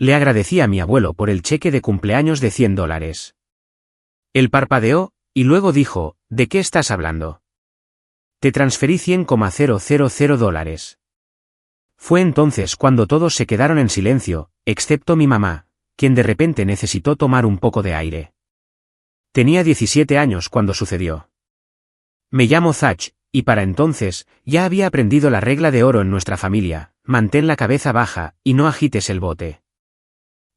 Le agradecí a mi abuelo por el cheque de cumpleaños de $100. Él parpadeó, y luego dijo, ¿de qué estás hablando? Te transferí $100,000. Fue entonces cuando todos se quedaron en silencio, excepto mi mamá, quien de repente necesitó tomar un poco de aire. Tenía 17 años cuando sucedió. Me llamo Zach, y para entonces, ya había aprendido la regla de oro en nuestra familia: mantén la cabeza baja, y no agites el bote.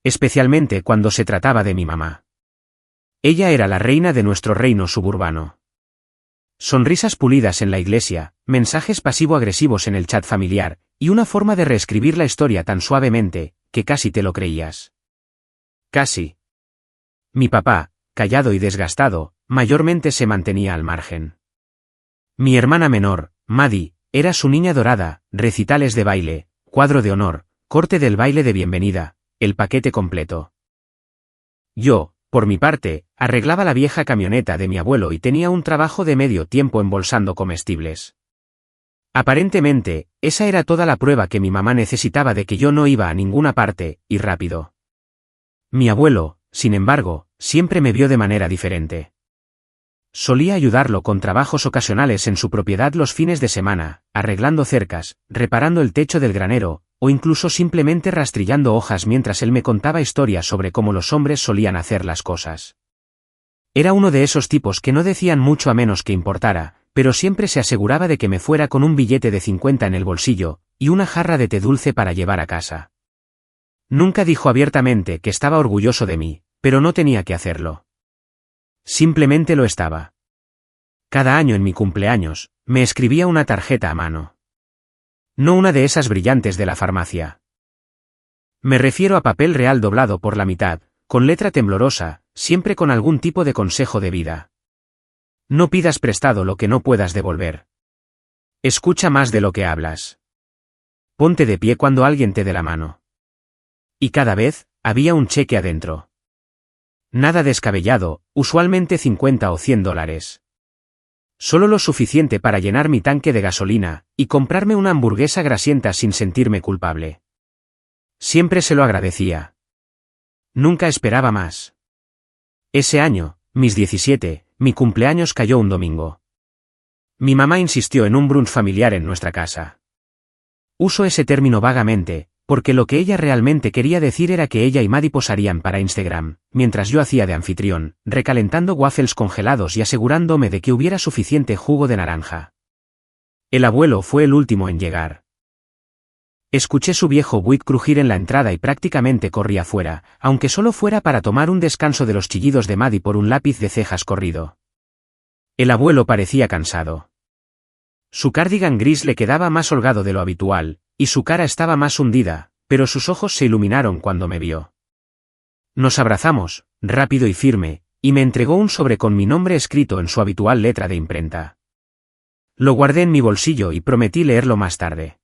Especialmente cuando se trataba de mi mamá. Ella era la reina de nuestro reino suburbano. Sonrisas pulidas en la iglesia, mensajes pasivo-agresivos en el chat familiar, y una forma de reescribir la historia tan suavemente, que casi te lo creías. Casi. Mi papá, callado y desgastado, mayormente se mantenía al margen. Mi hermana menor, Maddie, era su niña dorada: recitales de baile, cuadro de honor, corte del baile de bienvenida, el paquete completo. Yo, por mi parte, arreglaba la vieja camioneta de mi abuelo y tenía un trabajo de medio tiempo embolsando comestibles. Aparentemente, esa era toda la prueba que mi mamá necesitaba de que yo no iba a ninguna parte, y rápido. Mi abuelo, sin embargo, siempre me vio de manera diferente. Solía ayudarlo con trabajos ocasionales en su propiedad los fines de semana, arreglando cercas, reparando el techo del granero, o incluso simplemente rastrillando hojas mientras él me contaba historias sobre cómo los hombres solían hacer las cosas. Era uno de esos tipos que no decían mucho a menos que importara, pero siempre se aseguraba de que me fuera con un billete de 50 en el bolsillo, y una jarra de té dulce para llevar a casa. Nunca dijo abiertamente que estaba orgulloso de mí, pero no tenía que hacerlo. Simplemente lo estaba. Cada año en mi cumpleaños, me escribía una tarjeta a mano. No una de esas brillantes de la farmacia. Me refiero a papel real doblado por la mitad, con letra temblorosa, siempre con algún tipo de consejo de vida. No pidas prestado lo que no puedas devolver. Escucha más de lo que hablas. Ponte de pie cuando alguien te dé la mano. Y cada vez, había un cheque adentro. Nada descabellado, usualmente $50 o $100. Solo lo suficiente para llenar mi tanque de gasolina, y comprarme una hamburguesa grasienta sin sentirme culpable. Siempre se lo agradecía. Nunca esperaba más. Ese año, mis 17, mi cumpleaños cayó un domingo. Mi mamá insistió en un brunch familiar en nuestra casa. Uso ese término vagamente, porque lo que ella realmente quería decir era que ella y Maddie posarían para Instagram, mientras yo hacía de anfitrión, recalentando waffles congelados y asegurándome de que hubiera suficiente jugo de naranja. El abuelo fue el último en llegar. Escuché su viejo Buick crujir en la entrada y prácticamente corrí afuera, aunque solo fuera para tomar un descanso de los chillidos de Maddie por un lápiz de cejas corrido. El abuelo parecía cansado. Su cardigan gris le quedaba más holgado de lo habitual, y su cara estaba más hundida, pero sus ojos se iluminaron cuando me vio. Nos abrazamos, rápido y firme, y me entregó un sobre con mi nombre escrito en su habitual letra de imprenta. Lo guardé en mi bolsillo y prometí leerlo más tarde.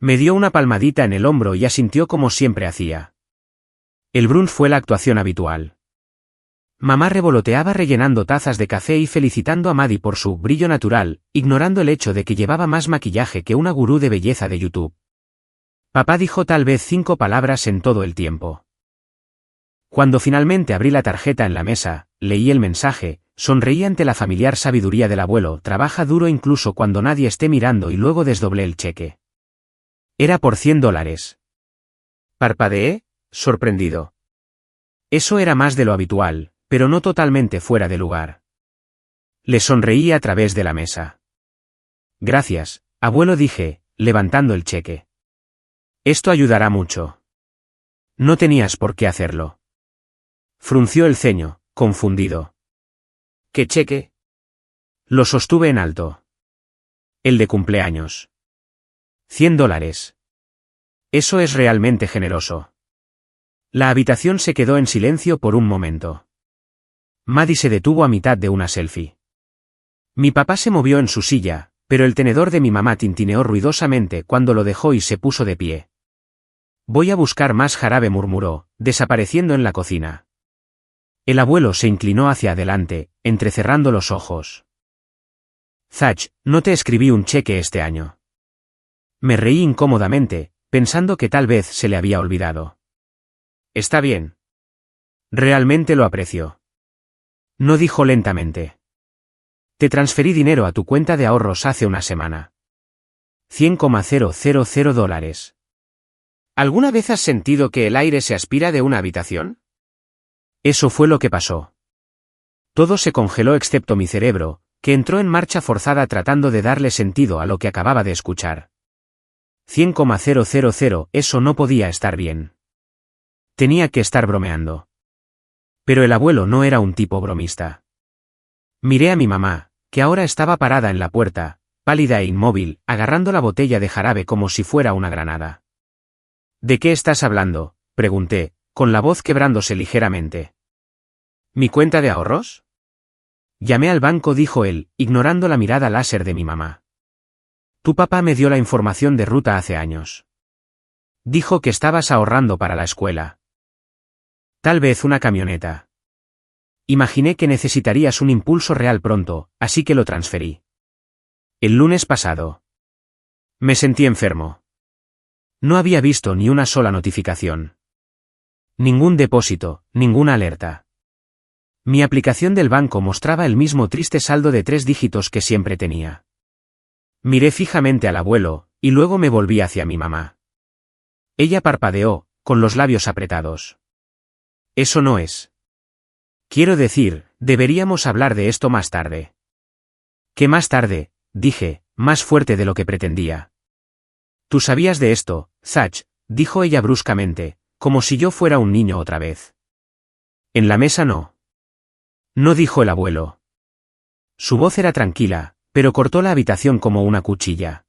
Me dio una palmadita en el hombro y asintió como siempre hacía. El brunch fue la actuación habitual. Mamá revoloteaba rellenando tazas de café y felicitando a Maddie por su brillo natural, ignorando el hecho de que llevaba más maquillaje que una gurú de belleza de YouTube. Papá dijo tal vez 5 palabras en todo el tiempo. Cuando finalmente abrí la tarjeta en la mesa, leí el mensaje, sonreí ante la familiar sabiduría del abuelo: trabaja duro incluso cuando nadie esté mirando, y luego desdoblé el cheque. Era por $100. Parpadeé, sorprendido. Eso era más de lo habitual, pero no totalmente fuera de lugar. Le sonreí a través de la mesa. Gracias, abuelo, dije, levantando el cheque. Esto ayudará mucho. No tenías por qué hacerlo. Frunció el ceño, confundido. ¿Qué cheque? Lo sostuve en alto. El de cumpleaños. $100. Eso es realmente generoso. La habitación se quedó en silencio por un momento. Maddie se detuvo a mitad de una selfie. Mi papá se movió en su silla, pero el tenedor de mi mamá tintineó ruidosamente cuando lo dejó y se puso de pie. Voy a buscar más jarabe, murmuró, desapareciendo en la cocina. El abuelo se inclinó hacia adelante, entrecerrando los ojos. Zach, no te escribí un cheque este año. Me reí incómodamente, pensando que tal vez se le había olvidado. Está bien. Realmente lo aprecio. No dijo lentamente. Te transferí dinero a tu cuenta de ahorros hace una semana. $100,000. ¿Alguna vez has sentido que el aire se aspira de una habitación? Eso fue lo que pasó. Todo se congeló excepto mi cerebro, que entró en marcha forzada tratando de darle sentido a lo que acababa de escuchar. 100,000, eso no podía estar bien. Tenía que estar bromeando. Pero el abuelo no era un tipo bromista. Miré a mi mamá, que ahora estaba parada en la puerta, pálida e inmóvil, agarrando la botella de jarabe como si fuera una granada. ¿De qué estás hablando?, pregunté, con la voz quebrándose ligeramente. ¿Mi cuenta de ahorros? Llamé al banco, dijo él, ignorando la mirada láser de mi mamá. Tu papá me dio la información de ruta hace años. Dijo que estabas ahorrando para la escuela. Tal vez una camioneta. Imaginé que necesitarías un impulso real pronto, así que lo transferí. El lunes pasado. Me sentí enfermo. No había visto ni una sola notificación. Ningún depósito, ninguna alerta. Mi aplicación del banco mostraba el mismo triste saldo de 3 dígitos que siempre tenía. Miré fijamente al abuelo, y luego me volví hacia mi mamá. Ella parpadeó, con los labios apretados. Eso no es. Quiero decir, deberíamos hablar de esto más tarde. ¿Qué más tarde?, dije, más fuerte de lo que pretendía. Tú sabías de esto, Zach, dijo ella bruscamente, como si yo fuera un niño otra vez. En la mesa no. No, dijo el abuelo. Su voz era tranquila, pero cortó la habitación como una cuchilla.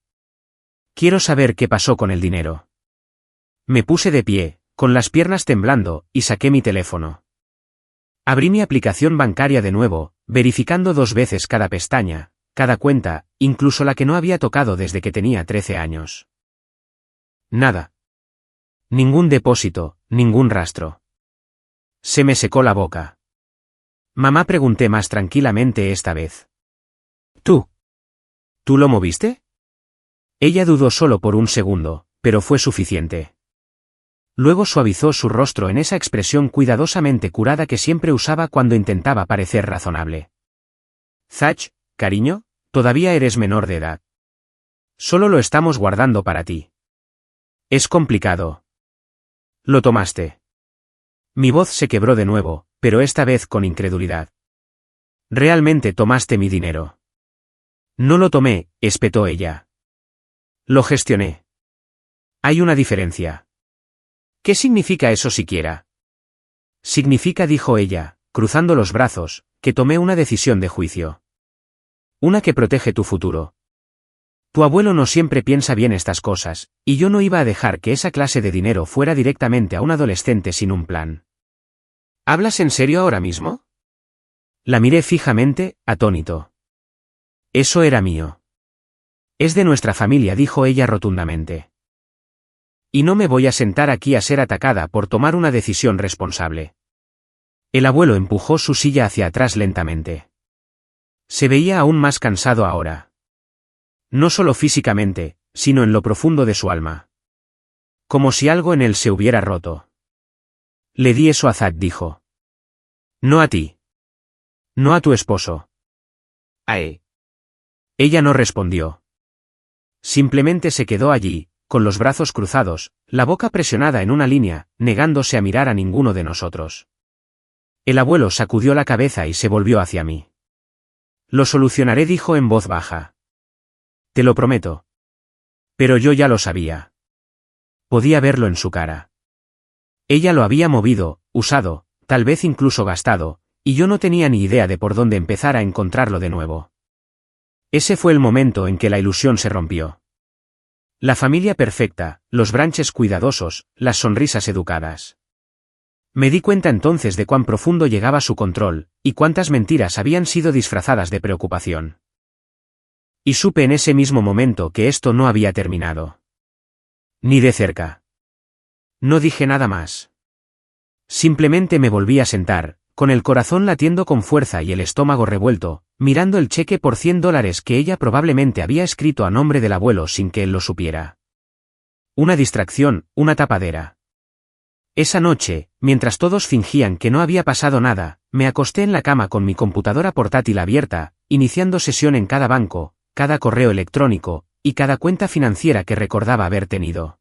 Quiero saber qué pasó con el dinero. Me puse de pie, con las piernas temblando, y saqué mi teléfono. Abrí mi aplicación bancaria de nuevo, verificando 2 veces cada pestaña, cada cuenta, incluso la que no había tocado desde que tenía 13 años. Nada. Ningún depósito, ningún rastro. Se me secó la boca. Mamá, pregunté más tranquilamente esta vez. ¿Tú lo moviste? Ella dudó solo por un segundo, pero fue suficiente. Luego suavizó su rostro en esa expresión cuidadosamente curada que siempre usaba cuando intentaba parecer razonable. Zach, cariño, todavía eres menor de edad. Solo lo estamos guardando para ti. Es complicado. Lo tomaste. Mi voz se quebró de nuevo, pero esta vez con incredulidad. ¿Realmente tomaste mi dinero? No lo tomé, espetó ella. Lo gestioné. Hay una diferencia. ¿Qué significa eso siquiera? Significa, dijo ella, cruzando los brazos, que tomé una decisión de juicio. Una que protege tu futuro. Tu abuelo no siempre piensa bien estas cosas, y yo no iba a dejar que esa clase de dinero fuera directamente a un adolescente sin un plan. ¿Hablas en serio ahora mismo? La miré fijamente, atónito. Eso era mío. Es de nuestra familia, dijo ella rotundamente. Y no me voy a sentar aquí a ser atacada por tomar una decisión responsable. El abuelo empujó su silla hacia atrás lentamente. Se veía aún más cansado ahora. No solo físicamente, sino en lo profundo de su alma. Como si algo en él se hubiera roto. Le di eso a Zach, dijo. No a ti. No a tu esposo. A él. Ella no respondió. Simplemente se quedó allí, con los brazos cruzados, la boca presionada en una línea, negándose a mirar a ninguno de nosotros. El abuelo sacudió la cabeza y se volvió hacia mí. Lo solucionaré, dijo en voz baja. Te lo prometo. Pero yo ya lo sabía. Podía verlo en su cara. Ella lo había movido, usado, tal vez incluso gastado, y yo no tenía ni idea de por dónde empezar a encontrarlo de nuevo. Ese fue el momento en que la ilusión se rompió. La familia perfecta, los branches cuidadosos, las sonrisas educadas. Me di cuenta entonces de cuán profundo llegaba su control, y cuántas mentiras habían sido disfrazadas de preocupación. Y supe en ese mismo momento que esto no había terminado. Ni de cerca. No dije nada más. Simplemente me volví a sentar, con el corazón latiendo con fuerza y el estómago revuelto, mirando el cheque por $100 que ella probablemente había escrito a nombre del abuelo sin que él lo supiera. Una distracción, una tapadera. Esa noche, mientras todos fingían que no había pasado nada, me acosté en la cama con mi computadora portátil abierta, iniciando sesión en cada banco, cada correo electrónico, y cada cuenta financiera que recordaba haber tenido.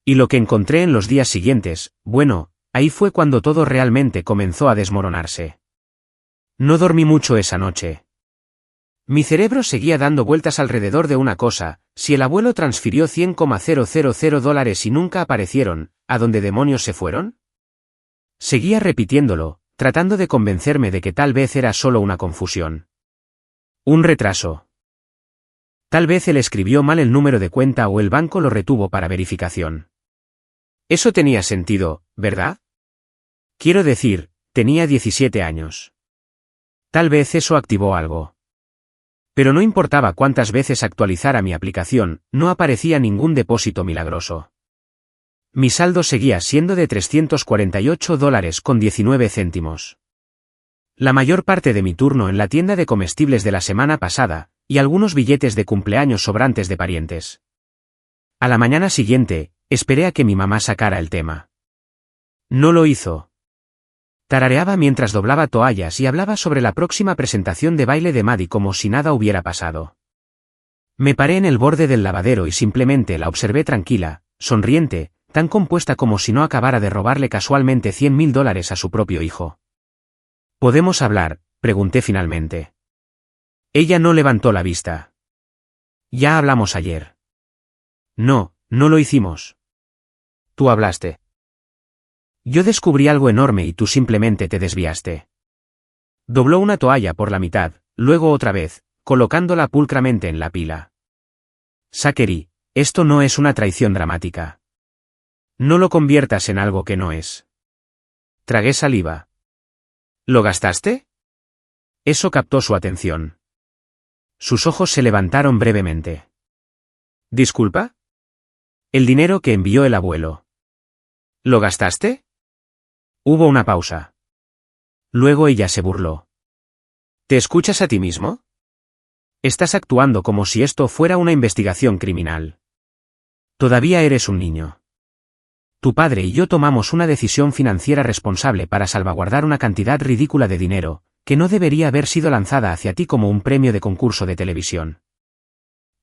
Y lo que encontré en los días siguientes, bueno, ahí fue cuando todo realmente comenzó a desmoronarse. No dormí mucho esa noche. Mi cerebro seguía dando vueltas alrededor de una cosa: si el abuelo transfirió $100,000 y nunca aparecieron, ¿a dónde demonios se fueron? Seguía repitiéndolo, tratando de convencerme de que tal vez era solo una confusión. Un retraso. Tal vez él escribió mal el número de cuenta o el banco lo retuvo para verificación. Eso tenía sentido, ¿verdad? Quiero decir, tenía 17 años. Tal vez eso activó algo. Pero no importaba cuántas veces actualizara mi aplicación, no aparecía ningún depósito milagroso. Mi saldo seguía siendo de $348,19. La mayor parte de mi turno en la tienda de comestibles de la semana pasada, y algunos billetes de cumpleaños sobrantes de parientes. A la mañana siguiente, esperé a que mi mamá sacara el tema. No lo hizo. Tarareaba mientras doblaba toallas y hablaba sobre la próxima presentación de baile de Maddie como si nada hubiera pasado. Me paré en el borde del lavadero y simplemente la observé tranquila, sonriente, tan compuesta como si no acabara de robarle casualmente $100,000 a su propio hijo. ¿Podemos hablar?, pregunté finalmente. Ella no levantó la vista. Ya hablamos ayer. No, no lo hicimos. Tú hablaste. Yo descubrí algo enorme y tú simplemente te desviaste. Dobló una toalla por la mitad, luego otra vez, colocándola pulcramente en la pila. Zachary, esto no es una traición dramática. No lo conviertas en algo que no es. Tragué saliva. ¿Lo gastaste? Eso captó su atención. Sus ojos se levantaron brevemente. ¿Disculpa? El dinero que envió el abuelo. ¿Lo gastaste? Hubo una pausa. Luego ella se burló. ¿Te escuchas a ti mismo? Estás actuando como si esto fuera una investigación criminal. Todavía eres un niño. Tu padre y yo tomamos una decisión financiera responsable para salvaguardar una cantidad ridícula de dinero, que no debería haber sido lanzada hacia ti como un premio de concurso de televisión.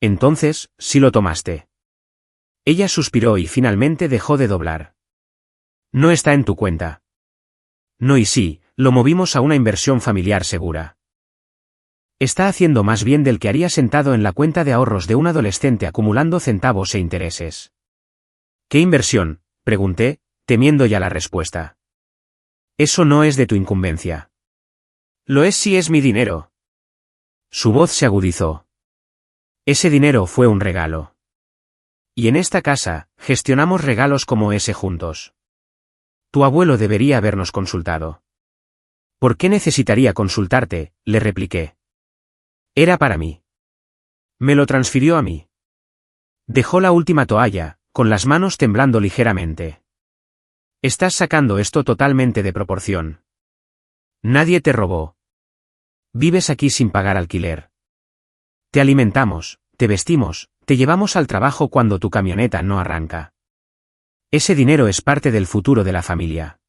Entonces, sí lo tomaste. Ella suspiró y finalmente dejó de doblar. No está en tu cuenta. No, y sí, lo movimos a una inversión familiar segura. Está haciendo más bien del que haría sentado en la cuenta de ahorros de un adolescente acumulando centavos e intereses. ¿Qué inversión?, pregunté, temiendo ya la respuesta. Eso no es de tu incumbencia. Lo es si es mi dinero. Su voz se agudizó. Ese dinero fue un regalo. Y en esta casa, gestionamos regalos como ese juntos. Tu abuelo debería habernos consultado. ¿Por qué necesitaría consultarte?, le repliqué. Era para mí. Me lo transfirió a mí. Dejó la última toalla, con las manos temblando ligeramente. Estás sacando esto totalmente de proporción. Nadie te robó. Vives aquí sin pagar alquiler. Te alimentamos, te vestimos, te llevamos al trabajo cuando tu camioneta no arranca. Ese dinero es parte del futuro de la familia.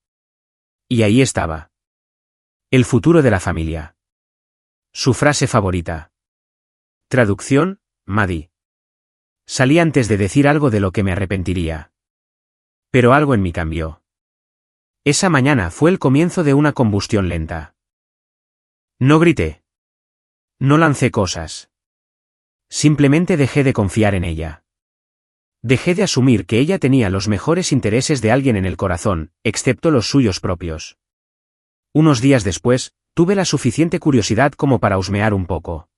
Y ahí estaba. El futuro de la familia. Su frase favorita. Traducción, Maddie. Salí antes de decir algo de lo que me arrepentiría. Pero algo en mí cambió. Esa mañana fue el comienzo de una combustión lenta. No grité. No lancé cosas. Simplemente dejé de confiar en ella. Dejé de asumir que ella tenía los mejores intereses de alguien en el corazón, excepto los suyos propios. Unos días después, tuve la suficiente curiosidad como para husmear un poco.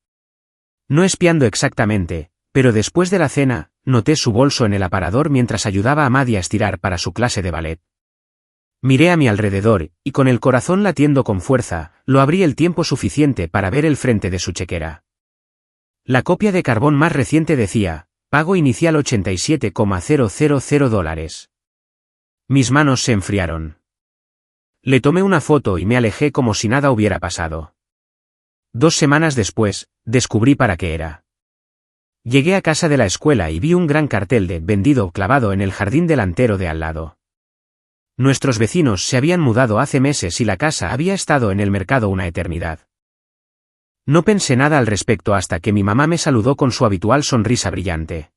No espiando exactamente, pero después de la cena, noté su bolso en el aparador mientras ayudaba a Maddie a estirar para su clase de ballet. Miré a mi alrededor, y con el corazón latiendo con fuerza, lo abrí el tiempo suficiente para ver el frente de su chequera. La copia de carbón más reciente decía: pago inicial $87,000. Mis manos se enfriaron. Le tomé una foto y me alejé como si nada hubiera pasado. 2 semanas después, descubrí para qué era. Llegué a casa de la escuela y vi un gran cartel de vendido clavado en el jardín delantero de al lado. Nuestros vecinos se habían mudado hace meses y la casa había estado en el mercado una eternidad. No pensé nada al respecto hasta que mi mamá me saludó con su habitual sonrisa brillante.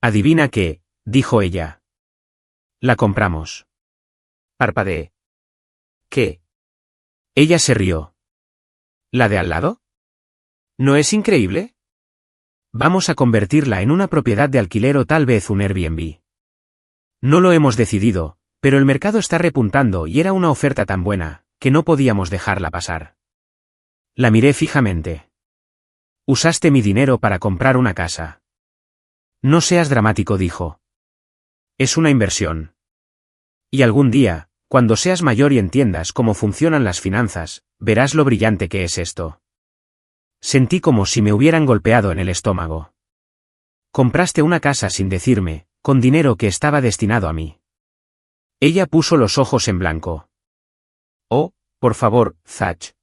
«Adivina qué», dijo ella. «La compramos». Parpadeé. «¿Qué?» Ella se rió. «¿La de al lado? ¿No es increíble? Vamos a convertirla en una propiedad de alquiler o tal vez un Airbnb. No lo hemos decidido, pero el mercado está repuntando y era una oferta tan buena, que no podíamos dejarla pasar». La miré fijamente. «Usaste mi dinero para comprar una casa». «No seas dramático», dijo. «Es una inversión. Y algún día, cuando seas mayor y entiendas cómo funcionan las finanzas, verás lo brillante que es esto». Sentí como si me hubieran golpeado en el estómago. «Compraste una casa sin decirme, con dinero que estaba destinado a mí». Ella puso los ojos en blanco. «Oh, por favor, Zach.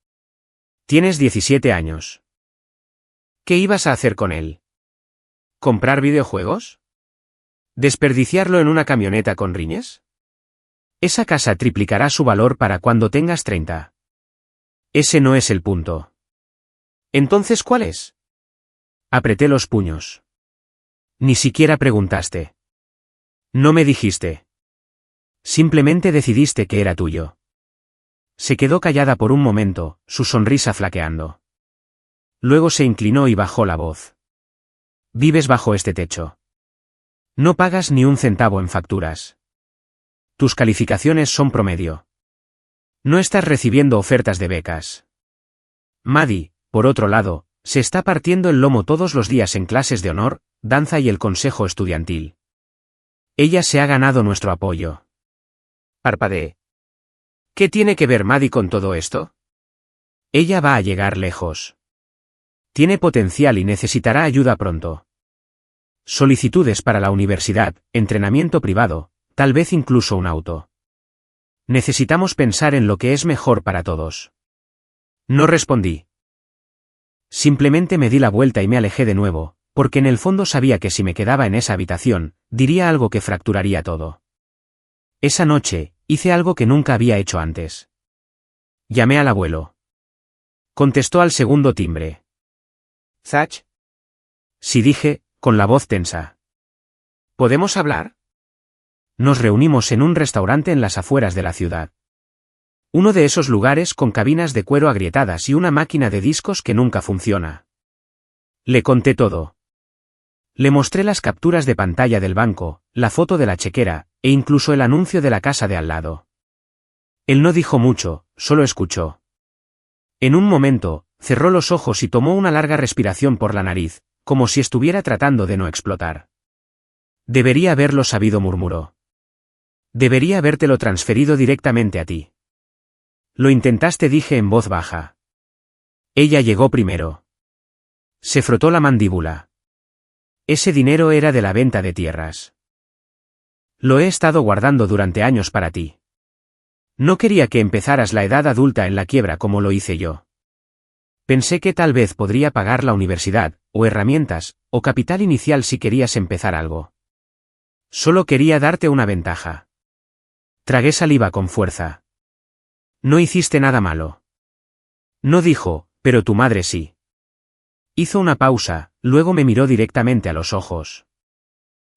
Tienes 17 años. ¿Qué ibas a hacer con él? ¿Comprar videojuegos? ¿Desperdiciarlo en una camioneta con rines? Esa casa triplicará su valor para cuando tengas 30. Ese no es el punto». «¿Entonces cuál es?» Apreté los puños. «Ni siquiera preguntaste. No me dijiste. Simplemente decidiste que era tuyo». Se quedó callada por un momento, su sonrisa flaqueando. Luego se inclinó y bajó la voz. «Vives bajo este techo. No pagas ni un centavo en facturas. Tus calificaciones son promedio. No estás recibiendo ofertas de becas. Maddie, por otro lado, se está partiendo el lomo todos los días en clases de honor, danza y el consejo estudiantil. Ella se ha ganado nuestro apoyo». Parpadeé. «¿Qué tiene que ver Maddie con todo esto?» «Ella va a llegar lejos. Tiene potencial y necesitará ayuda pronto. Solicitudes para la universidad, entrenamiento privado, tal vez incluso un auto. Necesitamos pensar en lo que es mejor para todos». No respondí. Simplemente me di la vuelta y me alejé de nuevo, porque en el fondo sabía que si me quedaba en esa habitación, diría algo que fracturaría todo. Esa noche, hice algo que nunca había hecho antes. Llamé al abuelo. Contestó al segundo timbre. «¿Zach?» Sí, dije, con la voz tensa. «¿Podemos hablar?» Nos reunimos en un restaurante en las afueras de la ciudad. Uno de esos lugares con cabinas de cuero agrietadas y una máquina de discos que nunca funciona. Le conté todo. Le mostré las capturas de pantalla del banco, la foto de la chequera, e incluso el anuncio de la casa de al lado. Él no dijo mucho, solo escuchó. En un momento, cerró los ojos y tomó una larga respiración por la nariz, como si estuviera tratando de no explotar. «Debería haberlo sabido», murmuró. «Debería habértelo transferido directamente a ti». «Lo intentaste», dije en voz baja. Ella llegó primero. Se frotó la mandíbula. «Ese dinero era de la venta de tierras. Lo he estado guardando durante años para ti. No quería que empezaras la edad adulta en la quiebra como lo hice yo. Pensé que tal vez podría pagar la universidad, o herramientas, o capital inicial si querías empezar algo. Solo quería darte una ventaja». Tragué saliva con fuerza. «No hiciste nada malo». No dijo, «pero tu madre sí». Hizo una pausa, luego me miró directamente a los ojos.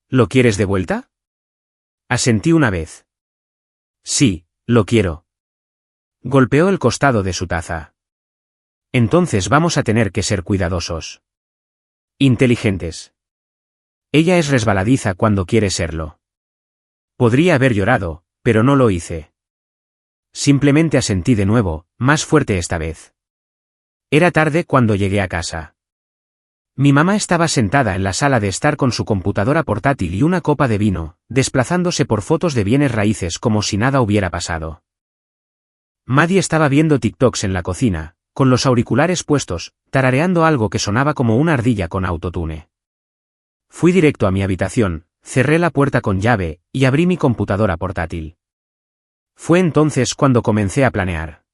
«¿Lo quieres de vuelta?» Asentí una vez. «Sí, lo quiero». Golpeó el costado de su taza. «Entonces vamos a tener que ser cuidadosos. Inteligentes. Ella es resbaladiza cuando quiere serlo». Podría haber llorado, pero no lo hice. Simplemente asentí de nuevo, más fuerte esta vez. Era tarde cuando llegué a casa. Mi mamá estaba sentada en la sala de estar con su computadora portátil y una copa de vino, desplazándose por fotos de bienes raíces como si nada hubiera pasado. Maddie estaba viendo TikToks en la cocina, con los auriculares puestos, tarareando algo que sonaba como una ardilla con autotune. Fui directo a mi habitación, cerré la puerta con llave, y abrí mi computadora portátil. Fue entonces cuando comencé a planear.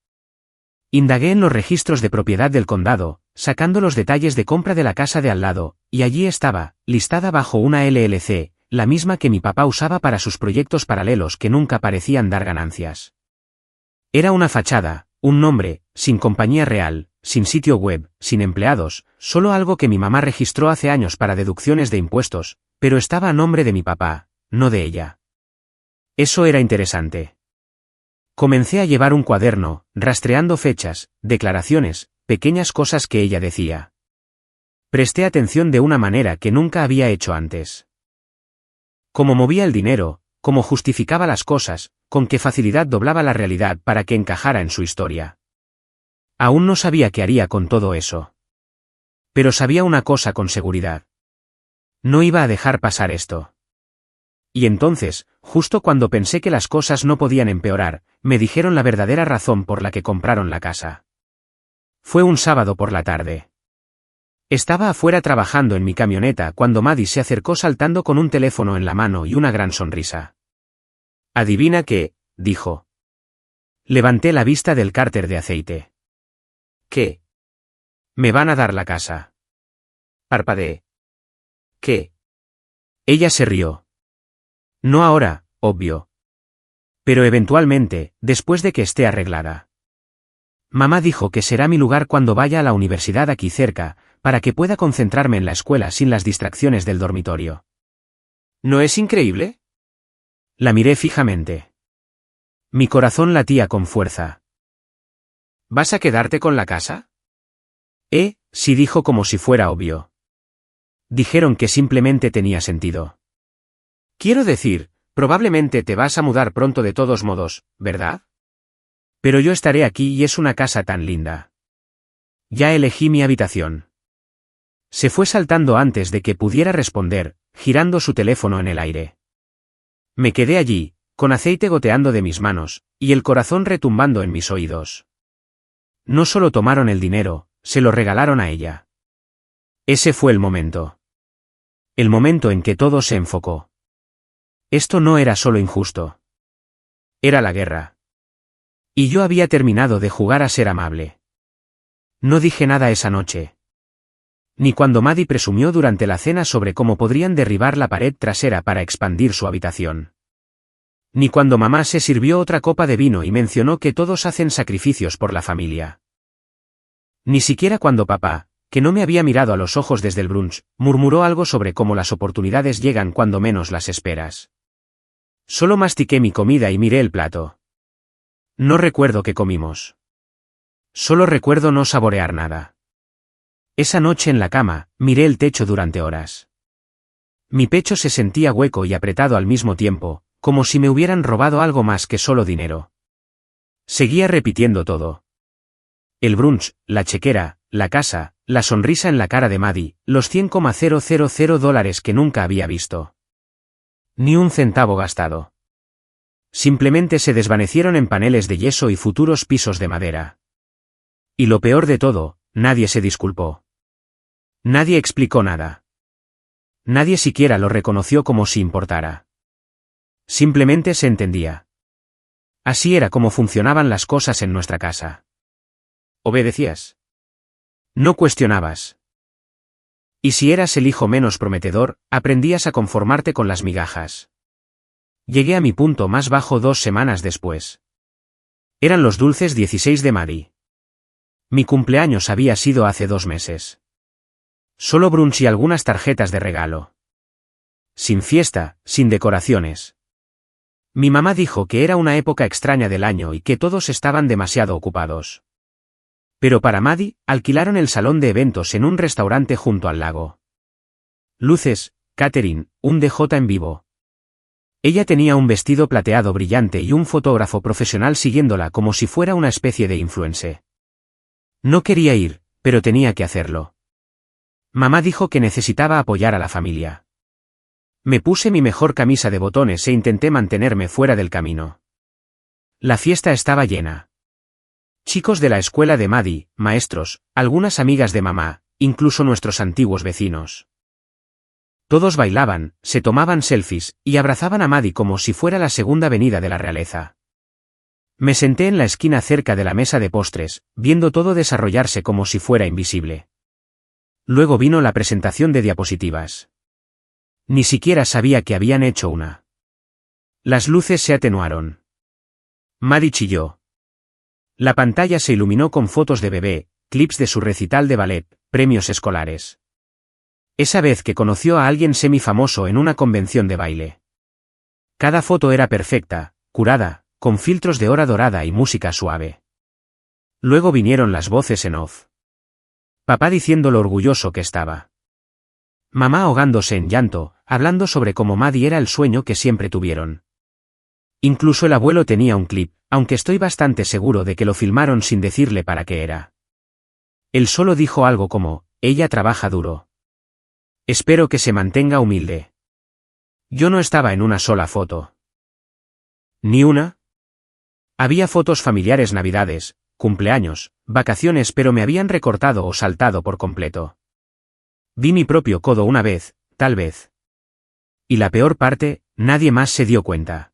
Indagué en los registros de propiedad del condado, sacando los detalles de compra de la casa de al lado, y allí estaba, listada bajo una LLC, la misma que mi papá usaba para sus proyectos paralelos que nunca parecían dar ganancias. Era una fachada, un nombre, sin compañía real, sin sitio web, sin empleados, solo algo que mi mamá registró hace años para deducciones de impuestos, pero estaba a nombre de mi papá, no de ella. Eso era interesante. Comencé a llevar un cuaderno, rastreando fechas, declaraciones, pequeñas cosas que ella decía. Presté atención de una manera que nunca había hecho antes. Cómo movía el dinero, cómo justificaba las cosas, con qué facilidad doblaba la realidad para que encajara en su historia. Aún no sabía qué haría con todo eso. Pero sabía una cosa con seguridad. No iba a dejar pasar esto. Y entonces, justo cuando pensé que las cosas no podían empeorar, me dijeron la verdadera razón por la que compraron la casa. Fue un sábado por la tarde. Estaba afuera trabajando en mi camioneta cuando Maddie se acercó saltando con un teléfono en la mano y una gran sonrisa. «Adivina qué», dijo. Levanté la vista del cárter de aceite. «¿Qué? Me van a dar la casa». Parpadeé. «¿Qué?» Ella se rió. «No ahora, obvio. Pero eventualmente, después de que esté arreglada. Mamá dijo que será mi lugar cuando vaya a la universidad aquí cerca, para que pueda concentrarme en la escuela sin las distracciones del dormitorio». ¿No es increíble? La miré fijamente. Mi corazón latía con fuerza. ¿Vas a quedarte con la casa? Sí, dijo como si fuera obvio. Dijeron que simplemente tenía sentido. Quiero decir, probablemente te vas a mudar pronto de todos modos, ¿verdad? Pero yo estaré aquí y es una casa tan linda. Ya elegí mi habitación. Se fue saltando antes de que pudiera responder, girando su teléfono en el aire. Me quedé allí, con aceite goteando de mis manos, y el corazón retumbando en mis oídos. No solo tomaron el dinero, se lo regalaron a ella. Ese fue el momento. El momento en que todo se enfocó. Esto no era solo injusto. Era la guerra. Y yo había terminado de jugar a ser amable. No dije nada esa noche. Ni cuando Maddie presumió durante la cena sobre cómo podrían derribar la pared trasera para expandir su habitación. Ni cuando mamá se sirvió otra copa de vino y mencionó que todos hacen sacrificios por la familia. Ni siquiera cuando papá, que no me había mirado a los ojos desde el brunch, murmuró algo sobre cómo las oportunidades llegan cuando menos las esperas. Solo mastiqué mi comida y miré el plato. No recuerdo qué comimos. Solo recuerdo no saborear nada. Esa noche en la cama, miré el techo durante horas. Mi pecho se sentía hueco y apretado al mismo tiempo, como si me hubieran robado algo más que solo dinero. Seguía repitiendo todo. El brunch, la chequera, la casa, la sonrisa en la cara de Maddie, los $100,000 que nunca había visto. Ni un centavo gastado. Simplemente se desvanecieron en paneles de yeso y futuros pisos de madera. Y lo peor de todo, nadie se disculpó. Nadie explicó nada. Nadie siquiera lo reconoció como si importara. Simplemente se entendía. Así era como funcionaban las cosas en nuestra casa. Obedecías. No cuestionabas. Y si eras el hijo menos prometedor, aprendías a conformarte con las migajas. Llegué a mi punto más bajo 2 semanas después. Eran los dulces 16 de Maddie. Mi cumpleaños había sido hace 2 meses. Solo brunch y algunas tarjetas de regalo. Sin fiesta, sin decoraciones. Mi mamá dijo que era una época extraña del año y que todos estaban demasiado ocupados. Pero para Maddie, alquilaron el salón de eventos en un restaurante junto al lago. Luces, catering, un DJ en vivo. Ella tenía un vestido plateado brillante y un fotógrafo profesional siguiéndola como si fuera una especie de influencer. No quería ir, pero tenía que hacerlo. Mamá dijo que necesitaba apoyar a la familia. Me puse mi mejor camisa de botones e intenté mantenerme fuera del camino. La fiesta estaba llena. Chicos de la escuela de Maddie, maestros, algunas amigas de mamá, incluso nuestros antiguos vecinos. Todos bailaban, se tomaban selfies, y abrazaban a Maddie como si fuera la segunda venida de la realeza. Me senté en la esquina cerca de la mesa de postres, viendo todo desarrollarse como si fuera invisible. Luego vino la presentación de diapositivas. Ni siquiera sabía que habían hecho una. Las luces se atenuaron. Maddie chilló. La pantalla se iluminó con fotos de bebé, clips de su recital de ballet, premios escolares. Esa vez que conoció a alguien semifamoso en una convención de baile. Cada foto era perfecta, curada, con filtros de ora dorada y música suave. Luego vinieron las voces en off. Papá diciendo lo orgulloso que estaba. Mamá ahogándose en llanto, hablando sobre cómo Maddie era el sueño que siempre tuvieron. Incluso el abuelo tenía un clip, aunque estoy bastante seguro de que lo filmaron sin decirle para qué era. Él solo dijo algo como, ella trabaja duro. Espero que se mantenga humilde. Yo no estaba en una sola foto. ¿Ni una? Había fotos familiares, navidades, cumpleaños, vacaciones, pero me habían recortado o saltado por completo. Vi mi propio codo una vez, tal vez. Y la peor parte, nadie más se dio cuenta.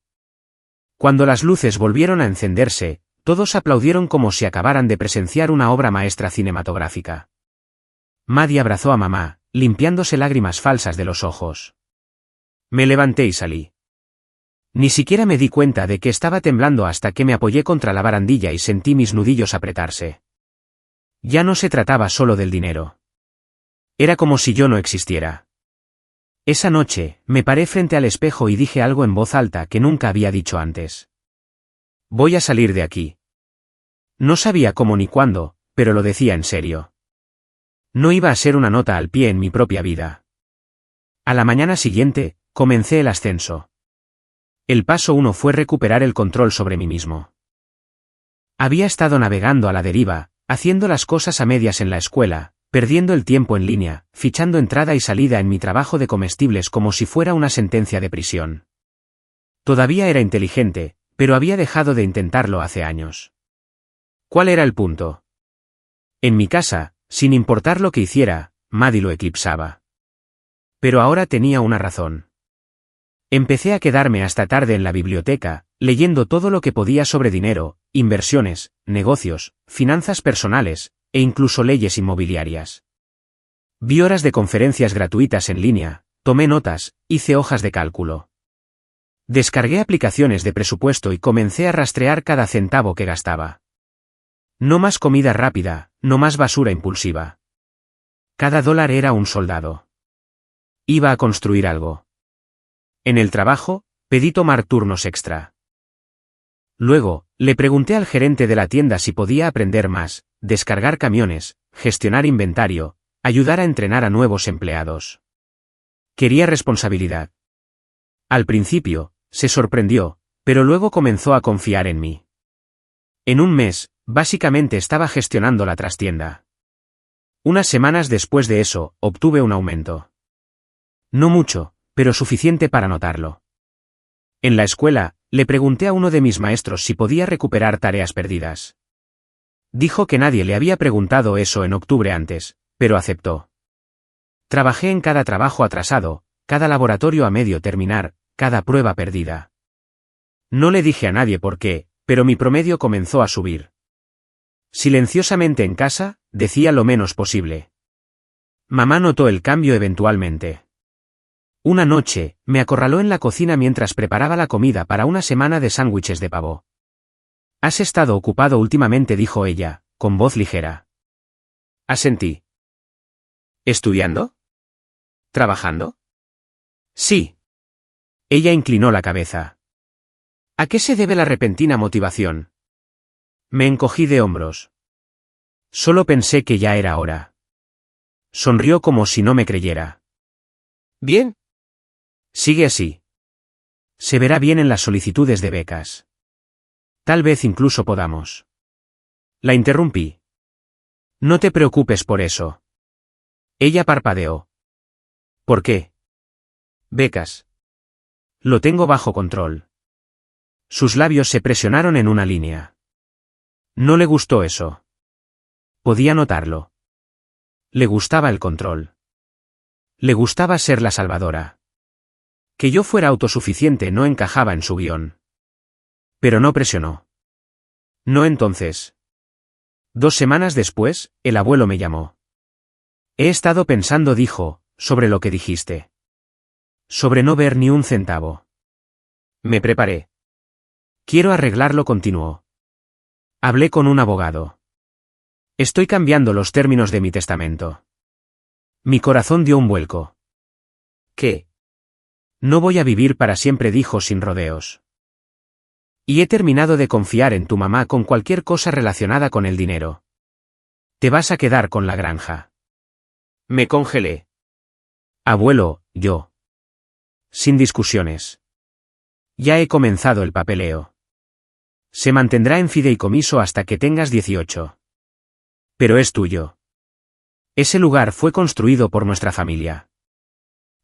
Cuando las luces volvieron a encenderse, todos aplaudieron como si acabaran de presenciar una obra maestra cinematográfica. Maddie abrazó a mamá, limpiándose lágrimas falsas de los ojos. Me levanté y salí. Ni siquiera me di cuenta de que estaba temblando hasta que me apoyé contra la barandilla y sentí mis nudillos apretarse. Ya no se trataba solo del dinero. Era como si yo no existiera. Esa noche, me paré frente al espejo y dije algo en voz alta que nunca había dicho antes. Voy a salir de aquí. No sabía cómo ni cuándo, pero lo decía en serio. No iba a ser una nota al pie en mi propia vida. A la mañana siguiente, comencé el ascenso. El paso 1 fue recuperar el control sobre mí mismo. Había estado navegando a la deriva, haciendo las cosas a medias en la escuela, perdiendo el tiempo en línea, fichando entrada y salida en mi trabajo de comestibles como si fuera una sentencia de prisión. Todavía era inteligente, pero había dejado de intentarlo hace años. ¿Cuál era el punto? En mi casa, sin importar lo que hiciera, Maddie lo eclipsaba. Pero ahora tenía una razón. Empecé a quedarme hasta tarde en la biblioteca, leyendo todo lo que podía sobre dinero, inversiones, negocios, finanzas personales, e incluso leyes inmobiliarias. Vi horas de conferencias gratuitas en línea, tomé notas, hice hojas de cálculo. Descargué aplicaciones de presupuesto y comencé a rastrear cada centavo que gastaba. No más comida rápida, no más basura impulsiva. Cada dólar era un soldado. Iba a construir algo. En el trabajo, pedí tomar turnos extra. Luego, le pregunté al gerente de la tienda si podía aprender más, descargar camiones, gestionar inventario, ayudar a entrenar a nuevos empleados. Quería responsabilidad. Al principio, se sorprendió, pero luego comenzó a confiar en mí. En un mes, básicamente estaba gestionando la trastienda. Unas semanas después de eso, obtuve un aumento. No mucho, pero suficiente para notarlo. En la escuela, le pregunté a uno de mis maestros si podía recuperar tareas perdidas. Dijo que nadie le había preguntado eso en octubre antes, pero aceptó. Trabajé en cada trabajo atrasado, cada laboratorio a medio terminar, cada prueba perdida. No le dije a nadie por qué, pero mi promedio comenzó a subir. Silenciosamente en casa, decía lo menos posible. Mamá notó el cambio eventualmente. Una noche, me acorraló en la cocina mientras preparaba la comida para una semana de sándwiches de pavo. «Has estado ocupado últimamente», dijo ella, con voz ligera. Asentí. ¿Estudiando? ¿Trabajando? Sí. Ella inclinó la cabeza. ¿A qué se debe la repentina motivación? Me encogí de hombros. Solo pensé que ya era hora. Sonrió como si no me creyera. Bien. Sigue así. Se verá bien en las solicitudes de becas. Tal vez incluso podamos. La interrumpí. No te preocupes por eso. Ella parpadeó. ¿Por qué? Becas. Lo tengo bajo control. Sus labios se presionaron en una línea. No le gustó eso. Podía notarlo. Le gustaba el control. Le gustaba ser la salvadora. Que yo fuera autosuficiente no encajaba en su guión. Pero no presionó. No entonces. 2 semanas después, el abuelo me llamó. He estado pensando, dijo, sobre lo que dijiste. sobre no ver ni un centavo. Me preparé. Quiero arreglarlo, continuó. Hablé con un abogado. Estoy cambiando los términos de mi testamento. Mi corazón dio un vuelco. ¿Qué? No voy a vivir para siempre, dijo sin rodeos. Y he terminado de confiar en tu mamá con cualquier cosa relacionada con el dinero. Te vas a quedar con la granja. Me congelé. Abuelo, yo. Sin discusiones. Ya he comenzado el papeleo. Se mantendrá en fideicomiso hasta que tengas 18. Pero es tuyo. Ese lugar fue construido por nuestra familia.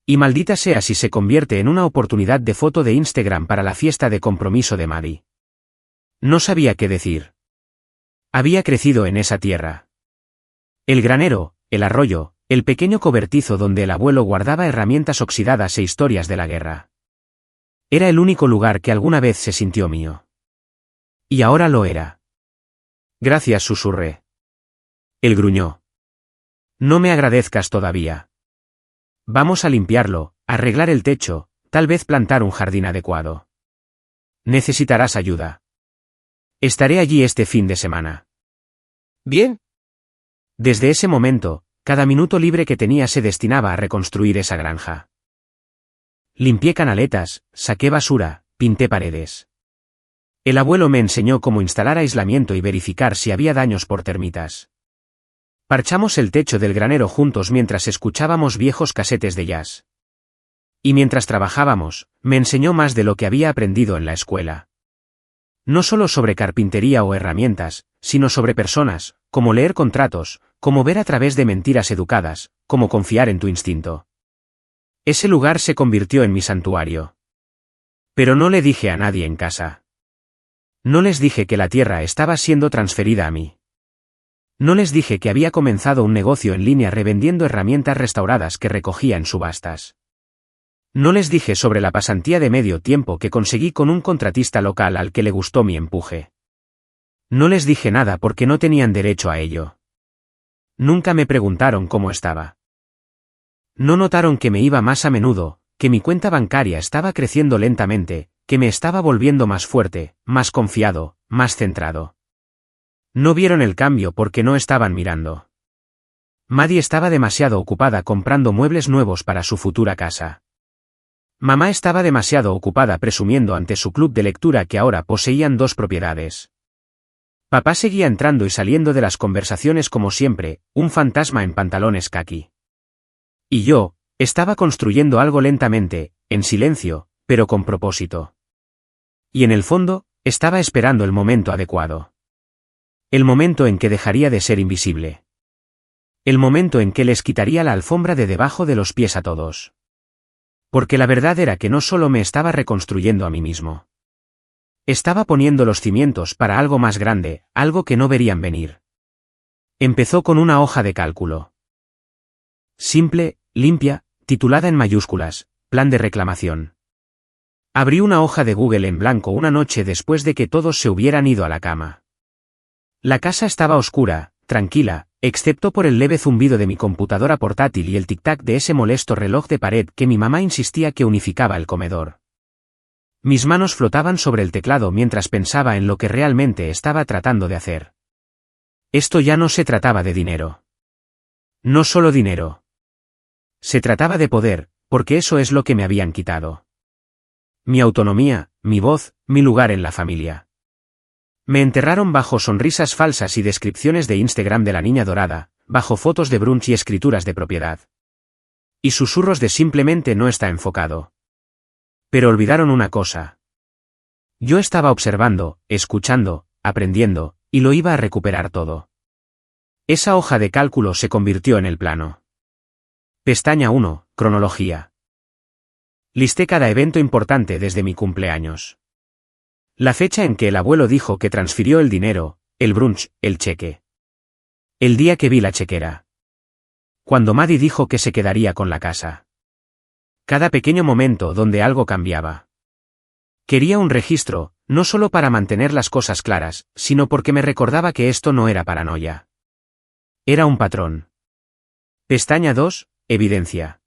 Y maldita sea si se convierte en una oportunidad de foto de Instagram para la fiesta de compromiso de Maddie. No sabía qué decir. Había crecido en esa tierra. El granero, el arroyo, el pequeño cobertizo donde el abuelo guardaba herramientas oxidadas e historias de la guerra. Era el único lugar que alguna vez se sintió mío. Y ahora lo era. Gracias, susurré. Él gruñó. No me agradezcas todavía. Vamos a limpiarlo, arreglar el techo, tal vez plantar un jardín adecuado. Necesitarás ayuda. Estaré allí este fin de semana. Bien. Desde ese momento, cada minuto libre que tenía se destinaba a reconstruir esa granja. Limpié canaletas, saqué basura, pinté paredes. El abuelo me enseñó cómo instalar aislamiento y verificar si había daños por termitas. Parchamos el techo del granero juntos mientras escuchábamos viejos casetes de jazz. Y mientras trabajábamos, me enseñó más de lo que había aprendido en la escuela. No solo sobre carpintería o herramientas, sino sobre personas, cómo leer contratos, cómo ver a través de mentiras educadas, cómo confiar en tu instinto. Ese lugar se convirtió en mi santuario. Pero no le dije a nadie en casa. No les dije que la tierra estaba siendo transferida a mí. No les dije que había comenzado un negocio en línea revendiendo herramientas restauradas que recogía en subastas. No les dije sobre la pasantía de medio tiempo que conseguí con un contratista local al que le gustó mi empuje. No les dije nada porque no tenían derecho a ello. Nunca me preguntaron cómo estaba. No notaron que me iba más a menudo, que mi cuenta bancaria estaba creciendo lentamente, que me estaba volviendo más fuerte, más confiado, más centrado. No vieron el cambio porque no estaban mirando. Maddie estaba demasiado ocupada comprando muebles nuevos para su futura casa. Mamá estaba demasiado ocupada presumiendo ante su club de lectura que ahora poseían 2 propiedades. Papá seguía entrando y saliendo de las conversaciones como siempre, un fantasma en pantalones caqui. Y yo, estaba construyendo algo lentamente, en silencio, pero con propósito. Y en el fondo, estaba esperando el momento adecuado. El momento en que dejaría de ser invisible. El momento en que les quitaría la alfombra de debajo de los pies a todos. Porque la verdad era que no solo me estaba reconstruyendo a mí mismo. Estaba poniendo los cimientos para algo más grande, algo que no verían venir. Empezó con una hoja de cálculo. Simple, limpia, titulada en mayúsculas, plan de reclamación. Abrí una hoja de Google en blanco una noche después de que todos se hubieran ido a la cama. La casa estaba oscura, tranquila, excepto por el leve zumbido de mi computadora portátil y el tic-tac de ese molesto reloj de pared que mi mamá insistía que unificaba el comedor. Mis manos flotaban sobre el teclado mientras pensaba en lo que realmente estaba tratando de hacer. Esto ya no se trataba de dinero. No solo dinero. Se trataba de poder, porque eso es lo que me habían quitado. Mi autonomía, mi voz, mi lugar en la familia. Me enterraron bajo sonrisas falsas y descripciones de Instagram de la niña dorada, bajo fotos de brunch y escrituras de propiedad. Y susurros de simplemente no está enfocado. Pero olvidaron una cosa. Yo estaba observando, escuchando, aprendiendo, y lo iba a recuperar todo. Esa hoja de cálculo se convirtió en el plano. Pestaña 1, cronología. Listé cada evento importante desde mi cumpleaños. La fecha en que el abuelo dijo que transfirió el dinero, el brunch, el cheque. El día que vi la chequera. Cuando Maddie dijo que se quedaría con la casa. Cada pequeño momento donde algo cambiaba. Quería un registro, no solo para mantener las cosas claras, sino porque me recordaba que esto no era paranoia. Era un patrón. Pestaña 2, evidencia.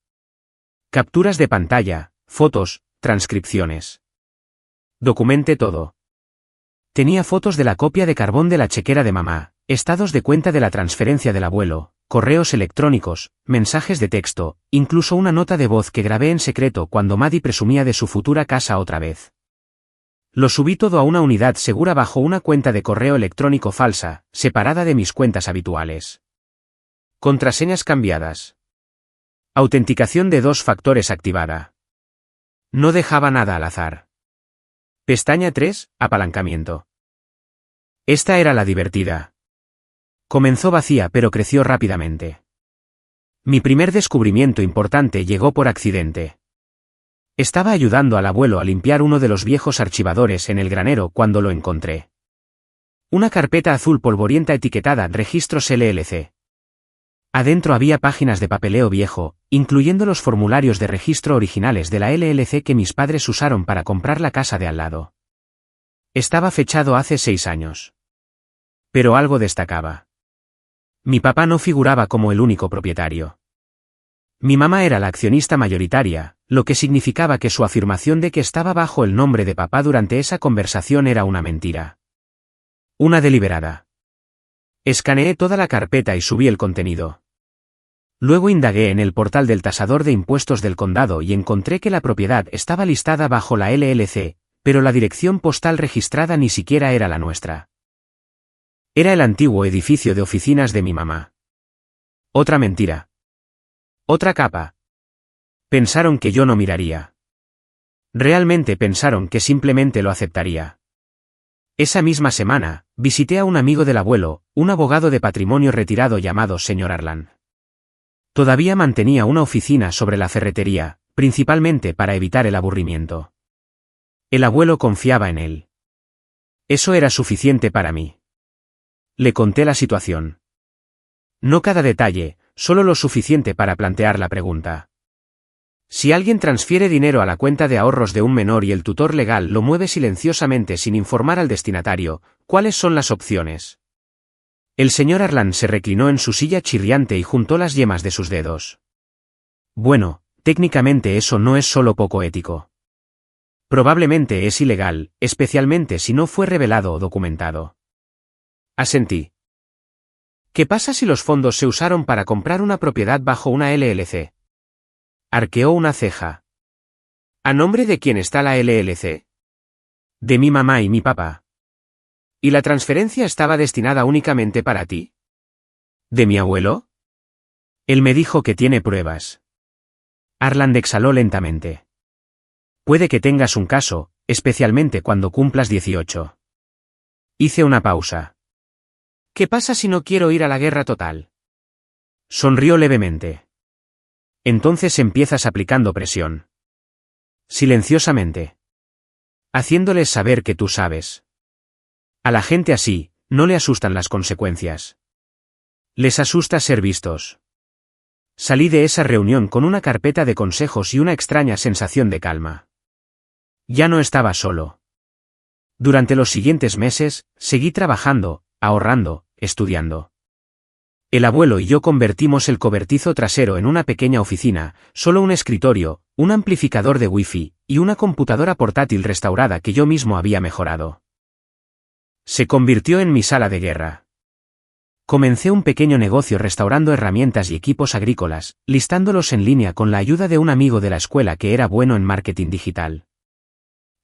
Capturas de pantalla, fotos, transcripciones. Documente todo. Tenía fotos de la copia de carbón de la chequera de mamá, estados de cuenta de la transferencia del abuelo, correos electrónicos, mensajes de texto, incluso una nota de voz que grabé en secreto cuando Maddie presumía de su futura casa otra vez. Lo subí todo a una unidad segura bajo una cuenta de correo electrónico falsa, separada de mis cuentas habituales. Contraseñas cambiadas. Autenticación de 2 factores activada. No dejaba nada al azar. Pestaña 3, apalancamiento. Esta era la divertida. Comenzó vacía pero creció rápidamente. Mi primer descubrimiento importante llegó por accidente. Estaba ayudando al abuelo a limpiar uno de los viejos archivadores en el granero cuando lo encontré. Una carpeta azul polvorienta etiquetada Registros LLC. Adentro había páginas de papeleo viejo, incluyendo los formularios de registro originales de la LLC que mis padres usaron para comprar la casa de al lado. Estaba fechado hace 6 años. Pero algo destacaba. Mi papá no figuraba como el único propietario. Mi mamá era la accionista mayoritaria, lo que significaba que su afirmación de que estaba bajo el nombre de papá durante esa conversación era una mentira. Una deliberada. Escaneé toda la carpeta y subí el contenido. Luego indagué en el portal del tasador de impuestos del condado y encontré que la propiedad estaba listada bajo la LLC, pero la dirección postal registrada ni siquiera era la nuestra. Era el antiguo edificio de oficinas de mi mamá. Otra mentira. Otra capa. Pensaron que yo no miraría. Realmente pensaron que simplemente lo aceptaría. Esa misma semana, visité a un amigo del abuelo, un abogado de patrimonio retirado llamado Sr. Arlan. Todavía mantenía una oficina sobre la ferretería, principalmente para evitar el aburrimiento. El abuelo confiaba en él. Eso era suficiente para mí. Le conté la situación. No cada detalle, solo lo suficiente para plantear la pregunta. Si alguien transfiere dinero a la cuenta de ahorros de un menor y el tutor legal lo mueve silenciosamente sin informar al destinatario, ¿cuáles son las opciones? El señor Arlan se reclinó en su silla chirriante y juntó las yemas de sus dedos. Bueno, técnicamente eso no es solo poco ético. Probablemente es ilegal, especialmente si no fue revelado o documentado. Asentí. ¿Qué pasa si los fondos se usaron para comprar una propiedad bajo una LLC? Arqueó una ceja. ¿A nombre de quién está la LLC? De mi mamá y mi papá. ¿Y la transferencia estaba destinada únicamente para ti? ¿De mi abuelo? Él me dijo que tiene pruebas. Arland exhaló lentamente. Puede que tengas un caso, especialmente cuando cumplas 18. Hice una pausa. ¿Qué pasa si no quiero ir a la guerra total? Sonrió levemente. Entonces empiezas aplicando presión. Silenciosamente. Haciéndoles saber que tú sabes. A la gente así, no le asustan las consecuencias. Les asusta ser vistos. Salí de esa reunión con una carpeta de consejos y una extraña sensación de calma. Ya no estaba solo. Durante los siguientes meses, seguí trabajando, ahorrando, estudiando. El abuelo y yo convertimos el cobertizo trasero en una pequeña oficina, solo un escritorio, un amplificador de wifi, y una computadora portátil restaurada que yo mismo había mejorado. Se convirtió en mi sala de guerra. Comencé un pequeño negocio restaurando herramientas y equipos agrícolas, listándolos en línea con la ayuda de un amigo de la escuela que era bueno en marketing digital.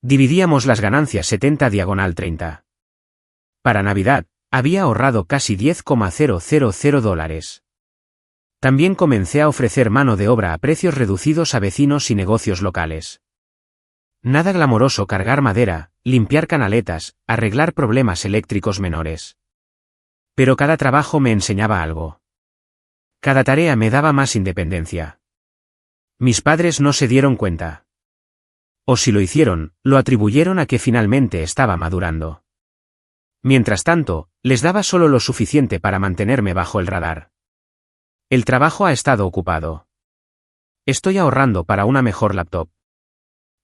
Dividíamos las ganancias 70/30. Para Navidad, había ahorrado casi $10,000. También comencé a ofrecer mano de obra a precios reducidos a vecinos y negocios locales. Nada glamoroso cargar madera, limpiar canaletas, arreglar problemas eléctricos menores. Pero cada trabajo me enseñaba algo. Cada tarea me daba más independencia. Mis padres no se dieron cuenta. O si lo hicieron, lo atribuyeron a que finalmente estaba madurando. Mientras tanto, les daba solo lo suficiente para mantenerme bajo el radar. El trabajo ha estado ocupado. Estoy ahorrando para una mejor laptop.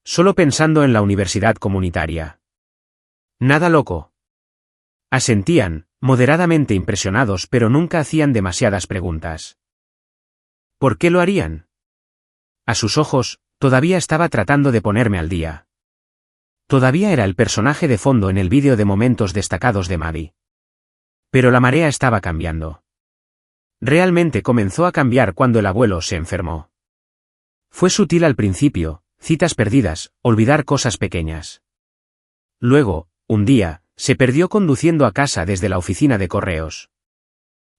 Solo pensando en la universidad comunitaria. Nada loco. Asentían, moderadamente impresionados, pero nunca hacían demasiadas preguntas. ¿Por qué lo harían? A sus ojos, todavía estaba tratando de ponerme al día. Todavía era el personaje de fondo en el vídeo de momentos destacados de Maddie. Pero la marea estaba cambiando. Realmente comenzó a cambiar cuando el abuelo se enfermó. Fue sutil al principio, citas perdidas, olvidar cosas pequeñas. Luego, un día, se perdió conduciendo a casa desde la oficina de correos.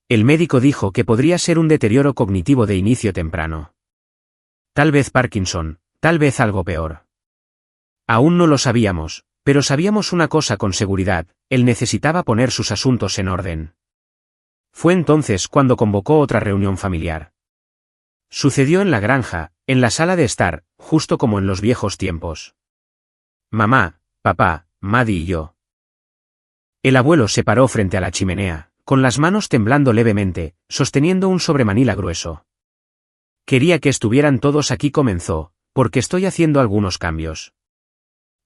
El médico dijo que podría ser un deterioro cognitivo de inicio temprano. Tal vez Parkinson, tal vez algo peor. Aún no lo sabíamos, pero sabíamos una cosa con seguridad: él necesitaba poner sus asuntos en orden. Fue entonces cuando convocó otra reunión familiar. Sucedió en la granja, en la sala de estar, justo como en los viejos tiempos. Mamá, papá, Maddie y yo. El abuelo se paró frente a la chimenea, con las manos temblando levemente, sosteniendo un sobremanila grueso. Quería que estuvieran todos aquí, comenzó, porque estoy haciendo algunos cambios.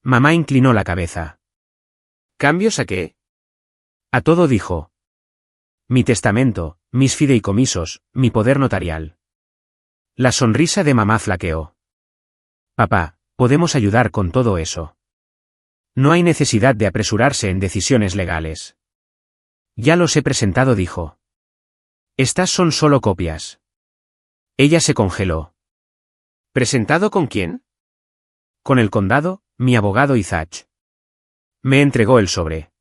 Mamá inclinó la cabeza. ¿Cambios a qué? A todo, dijo. Mi testamento, mis fideicomisos, mi poder notarial. La sonrisa de mamá flaqueó. Papá, podemos ayudar con todo eso. No hay necesidad de apresurarse en decisiones legales. Ya los he presentado, dijo. Estas son solo copias. Ella se congeló. ¿Presentado con quién? Con el condado, mi abogado Izach. Me entregó el sobre.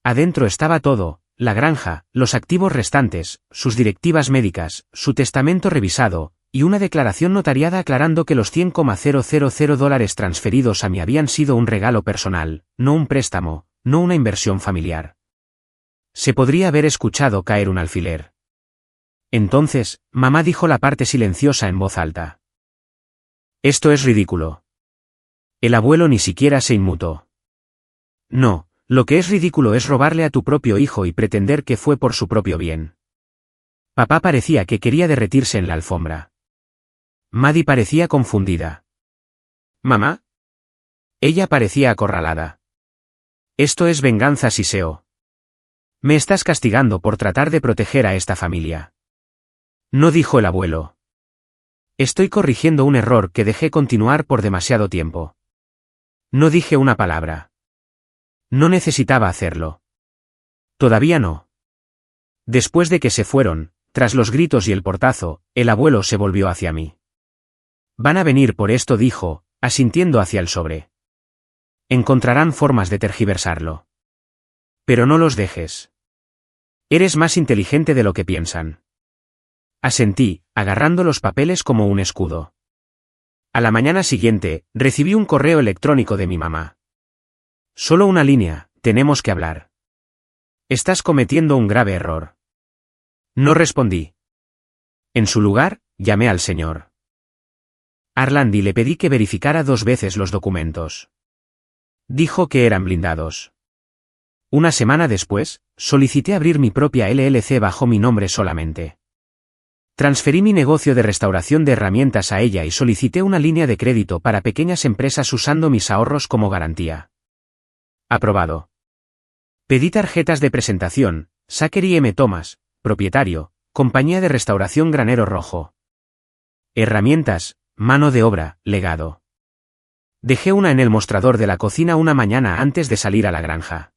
Adentro estaba todo: la granja, los activos restantes, sus directivas médicas, su testamento revisado, y una declaración notariada aclarando que los $100,000 transferidos a mí habían sido un regalo personal, no un préstamo, no una inversión familiar. Se podría haber escuchado caer un alfiler. Entonces, mamá dijo la parte silenciosa en voz alta. Esto es ridículo. El abuelo ni siquiera se inmutó. No, lo que es ridículo es robarle a tu propio hijo y pretender que fue por su propio bien. Papá parecía que quería derretirse en la alfombra. Maddie parecía confundida. ¿Mamá? Ella parecía acorralada. Esto es venganza, Siseo. Me estás castigando por tratar de proteger a esta familia. No, dijo el abuelo. Estoy corrigiendo un error que dejé continuar por demasiado tiempo. No dije una palabra. No necesitaba hacerlo. Todavía no. Después de que se fueron, tras los gritos y el portazo, el abuelo se volvió hacia mí. Van a venir por esto, dijo, asintiendo hacia el sobre. Encontrarán formas de tergiversarlo. Pero no los dejes. Eres más inteligente de lo que piensan. Asentí, agarrando los papeles como un escudo. A la mañana siguiente, recibí un correo electrónico de mi mamá. Solo una línea: tenemos que hablar. Estás cometiendo un grave error. No respondí. En su lugar, llamé al señor Arland y le pedí que verificara 2 veces los documentos. Dijo que eran blindados. Una semana después, solicité abrir mi propia LLC bajo mi nombre solamente. Transferí mi negocio de restauración de herramientas a ella y solicité una línea de crédito para pequeñas empresas usando mis ahorros como garantía. Aprobado. Pedí tarjetas de presentación: Zachary M. Thomas, propietario, compañía de restauración Granero Rojo. Herramientas, mano de obra, legado. Dejé una en el mostrador de la cocina una mañana antes de salir a la granja.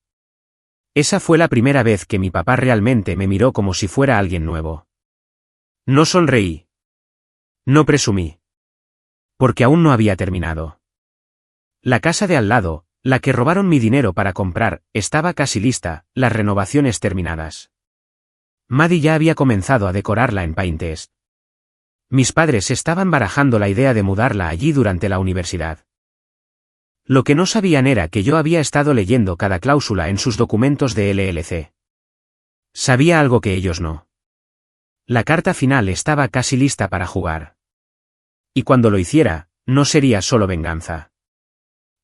Esa fue la primera vez que mi papá realmente me miró como si fuera alguien nuevo. No sonreí. No presumí. Porque aún no había terminado. La casa de al lado, la que robaron mi dinero para comprar, estaba casi lista, las renovaciones terminadas. Maddie ya había comenzado a decorarla en Pinterest. Mis padres estaban barajando la idea de mudarla allí durante la universidad. Lo que no sabían era que yo había estado leyendo cada cláusula en sus documentos de LLC. Sabía algo que ellos no. La carta final estaba casi lista para jugar. Y cuando lo hiciera, no sería solo venganza.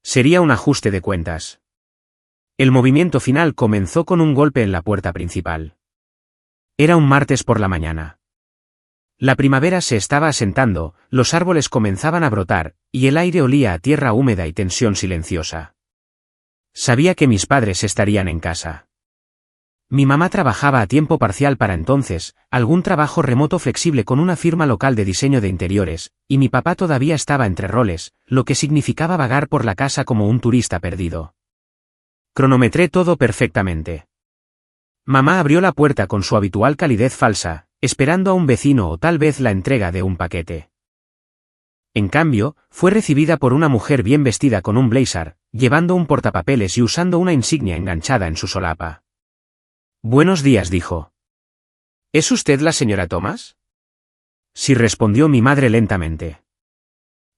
Sería un ajuste de cuentas. El movimiento final comenzó con un golpe en la puerta principal. Era un martes por la mañana. La primavera se estaba asentando, los árboles comenzaban a brotar, y el aire olía a tierra húmeda y tensión silenciosa. Sabía que mis padres estarían en casa. Mi mamá trabajaba a tiempo parcial para entonces, algún trabajo remoto flexible con una firma local de diseño de interiores, y mi papá todavía estaba entre roles, lo que significaba vagar por la casa como un turista perdido. Cronometré todo perfectamente. Mamá abrió la puerta con su habitual calidez falsa, esperando a un vecino o tal vez la entrega de un paquete. En cambio, fue recibida por una mujer bien vestida con un blazer, llevando un portapapeles y usando una insignia enganchada en su solapa. Buenos días, dijo. ¿Es usted la señora Thomas? Sí, respondió mi madre lentamente.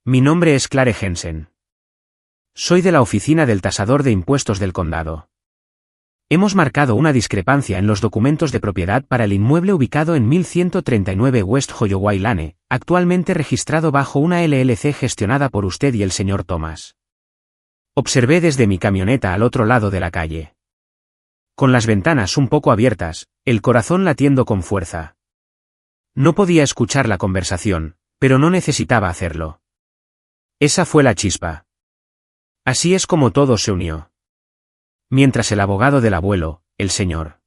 Mi nombre es Clare Jensen. Soy de la oficina del tasador de impuestos del condado. Hemos marcado una discrepancia en los documentos de propiedad para el inmueble ubicado en 1139 West Holloway Lane, actualmente registrado bajo una LLC gestionada por usted y el señor Thomas. Observé desde mi camioneta al otro lado de la calle. Con las ventanas un poco abiertas, el corazón latiendo con fuerza. No podía escuchar la conversación, pero no necesitaba hacerlo. Esa fue la chispa. Así es como todo se unió. Mientras el abogado del abuelo, el señor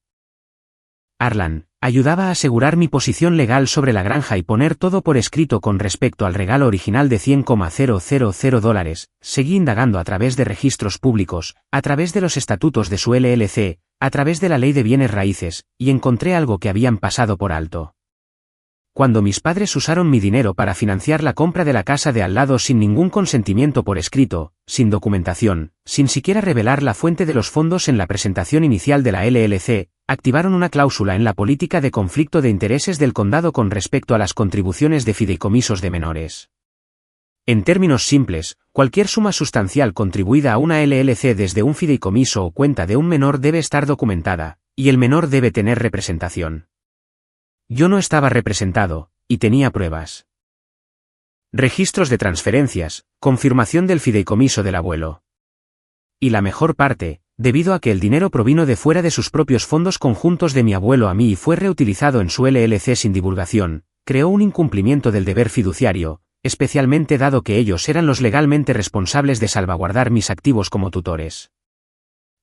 Arlan, ayudaba a asegurar mi posición legal sobre la granja y poner todo por escrito con respecto al regalo original de $100,000, seguí indagando a través de registros públicos, a través de los estatutos de su LLC, a través de la ley de bienes raíces, y encontré algo que habían pasado por alto. Cuando mis padres usaron mi dinero para financiar la compra de la casa de al lado sin ningún consentimiento por escrito, sin documentación, sin siquiera revelar la fuente de los fondos en la presentación inicial de la LLC, activaron una cláusula en la política de conflicto de intereses del condado con respecto a las contribuciones de fideicomisos de menores. En términos simples, cualquier suma sustancial contribuida a una LLC desde un fideicomiso o cuenta de un menor debe estar documentada, y el menor debe tener representación. Yo no estaba representado, y tenía pruebas. Registros de transferencias, confirmación del fideicomiso del abuelo. Y la mejor parte, debido a que el dinero provino de fuera de sus propios fondos conjuntos de mi abuelo a mí y fue reutilizado en su LLC sin divulgación, creó un incumplimiento del deber fiduciario, especialmente dado que ellos eran los legalmente responsables de salvaguardar mis activos como tutores.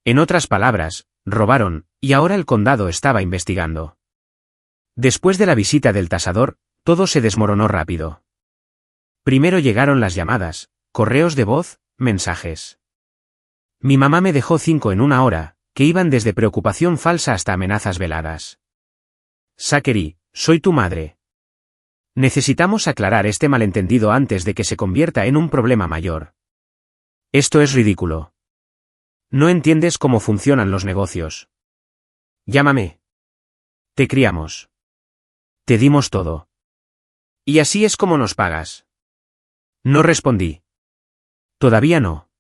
En otras palabras, robaron, y ahora el condado estaba investigando. Después de la visita del tasador, todo se desmoronó rápido. Primero llegaron las llamadas, correos de voz, mensajes. Mi mamá me dejó 5 en una hora, que iban desde preocupación falsa hasta amenazas veladas. Zachary, soy tu madre. Necesitamos aclarar este malentendido antes de que se convierta en un problema mayor. Esto es ridículo. No entiendes cómo funcionan los negocios. Llámame. Te criamos. Te dimos todo. Y así es como nos pagas. No respondí. Todavía no.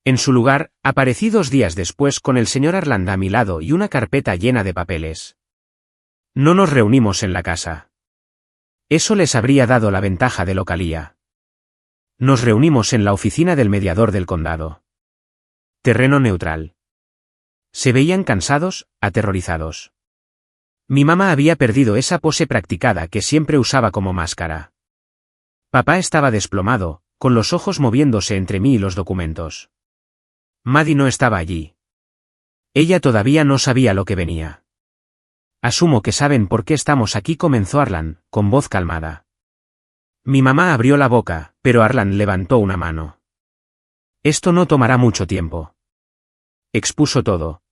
En su lugar, aparecí 2 días después con el señor Arland a mi lado y una carpeta llena de papeles. No nos reunimos en la casa. Eso les habría dado la ventaja de localía. Nos reunimos en la oficina del mediador del condado. Terreno neutral. Se veían cansados, aterrorizados. Mi mamá había perdido esa pose practicada que siempre usaba como máscara. Papá estaba desplomado, con los ojos moviéndose entre mí y los documentos. Maddie no estaba allí. Ella todavía no sabía lo que venía. Asumo que saben por qué estamos aquí, comenzó Arlan, con voz calmada. Mi mamá abrió la boca, pero Arlan levantó una mano. Esto no tomará mucho tiempo. Expuso todo.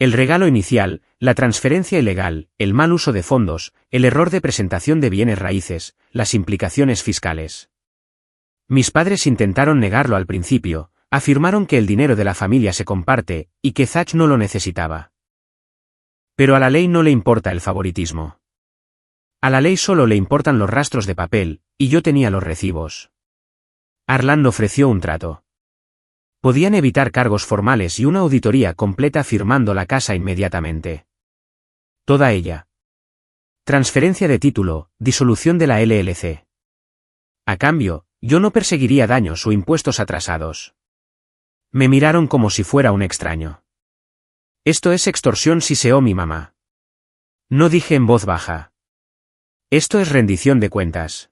El regalo inicial, la transferencia ilegal, el mal uso de fondos, el error de presentación de bienes raíces, las implicaciones fiscales. Mis padres intentaron negarlo al principio, afirmaron que el dinero de la familia se comparte, y que Zach no lo necesitaba. Pero a la ley no le importa el favoritismo. A la ley solo le importan los rastros de papel, y yo tenía los recibos. Arlan ofreció un trato. Podían evitar cargos formales y una auditoría completa firmando la casa inmediatamente. Toda ella. Transferencia de título, disolución de la LLC. A cambio, yo no perseguiría daños o impuestos atrasados. Me miraron como si fuera un extraño. Esto es extorsión, siseó mi mamá. No dije en voz baja. Esto es rendición de cuentas.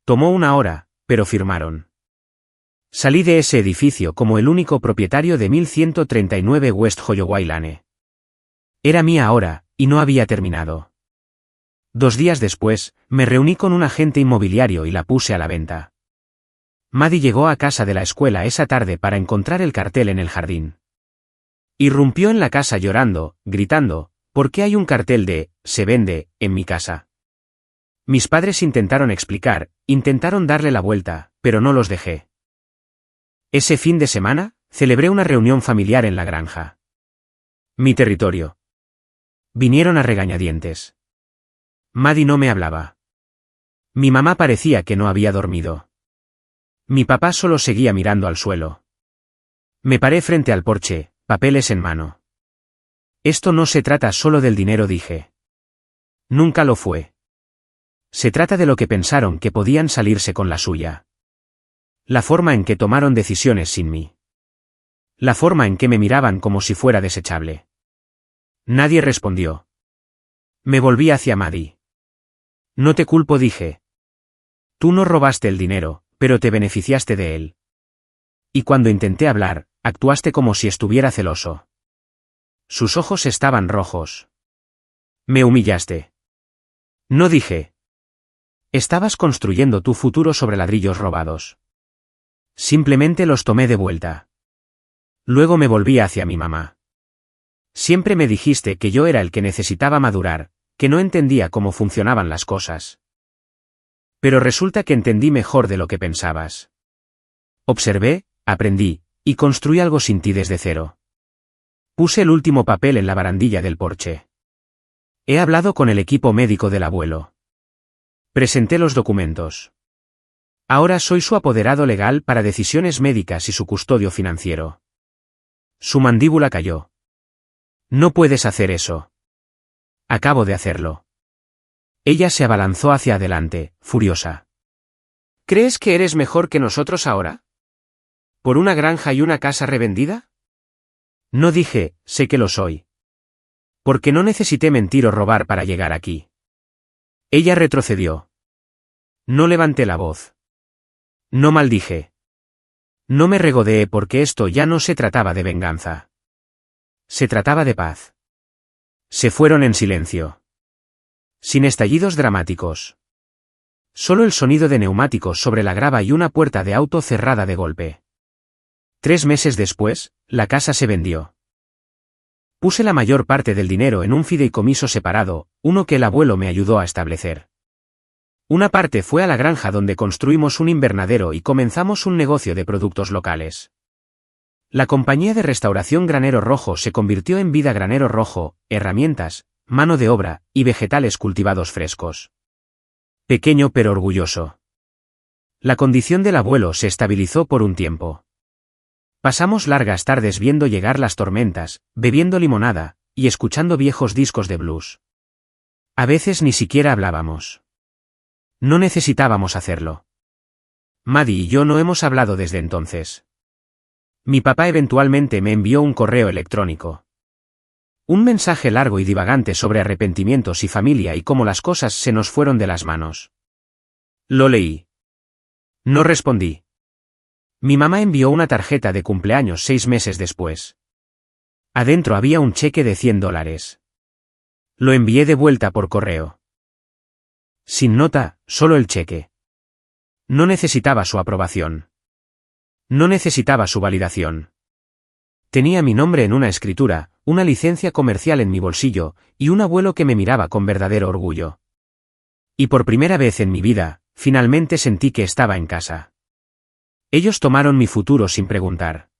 Tomó 1 hora, pero firmaron. Salí de ese edificio como el único propietario de 1139 West Holloway Lane. Era mía ahora, y no había terminado. 2 días después, me reuní con un agente inmobiliario y la puse a la venta. Maddie llegó a casa de la escuela esa tarde para encontrar el cartel en el jardín. Irrumpió en la casa llorando, gritando, ¿por qué hay un cartel de «se vende» en mi casa? Mis padres intentaron explicar, intentaron darle la vuelta, pero no los dejé. Ese fin de semana, celebré una reunión familiar en la granja. Mi territorio. Vinieron a regañadientes. Maddie no me hablaba. Mi mamá parecía que no había dormido. Mi papá solo seguía mirando al suelo. Me paré frente al porche, papeles en mano. Esto no se trata solo del dinero, dije. Nunca lo fue. Se trata de lo que pensaron que podían salirse con la suya. La forma en que tomaron decisiones sin mí. La forma en que me miraban como si fuera desechable. Nadie respondió. Me volví hacia Maddie. No te culpo, dije. Tú no robaste el dinero, pero te beneficiaste de él. Y cuando intenté hablar, actuaste como si estuviera celoso. Sus ojos estaban rojos. Me humillaste. No, dije. Estabas construyendo tu futuro sobre ladrillos robados. Simplemente los tomé de vuelta. Luego me volví hacia mi mamá. Siempre me dijiste que yo era el que necesitaba madurar, que no entendía cómo funcionaban las cosas. Pero resulta que entendí mejor de lo que pensabas. Observé, aprendí, y construí algo sin ti desde cero. Puse el último papel en la barandilla del porche. He hablado con el equipo médico del abuelo. Presenté los documentos. Ahora soy su apoderado legal para decisiones médicas y su custodio financiero. Su mandíbula cayó. No puedes hacer eso. Acabo de hacerlo. Ella se abalanzó hacia adelante, furiosa. ¿Crees que eres mejor que nosotros ahora? ¿Por una granja y una casa revendida? No, dije, sé que lo soy. Porque no necesité mentir o robar para llegar aquí. Ella retrocedió. No levanté la voz. No maldije. No me regodeé porque esto ya no se trataba de venganza. Se trataba de paz. Se fueron en silencio. Sin estallidos dramáticos. Solo el sonido de neumáticos sobre la grava y una puerta de auto cerrada de golpe. 3 meses después, la casa se vendió. Puse la mayor parte del dinero en un fideicomiso separado, uno que el abuelo me ayudó a establecer. Una parte fue a la granja donde construimos un invernadero y comenzamos un negocio de productos locales. La compañía de restauración Granero Rojo se convirtió en Vida Granero Rojo, herramientas, mano de obra y vegetales cultivados frescos. Pequeño pero orgulloso. La condición del abuelo se estabilizó por un tiempo. Pasamos largas tardes viendo llegar las tormentas, bebiendo limonada, y escuchando viejos discos de blues. A veces ni siquiera hablábamos. No necesitábamos hacerlo. Maddie y yo no hemos hablado desde entonces. Mi papá eventualmente me envió un correo electrónico. Un mensaje largo y divagante sobre arrepentimientos y familia y cómo las cosas se nos fueron de las manos. Lo leí. No respondí. Mi mamá envió una tarjeta de cumpleaños 6 meses después. Adentro había un cheque de $100. Lo envié de vuelta por correo. Sin nota, solo el cheque. No necesitaba su aprobación. No necesitaba su validación. Tenía mi nombre en una escritura, una licencia comercial en mi bolsillo, y un abuelo que me miraba con verdadero orgullo. Y por primera vez en mi vida, finalmente sentí que estaba en casa. Ellos tomaron mi futuro sin preguntar.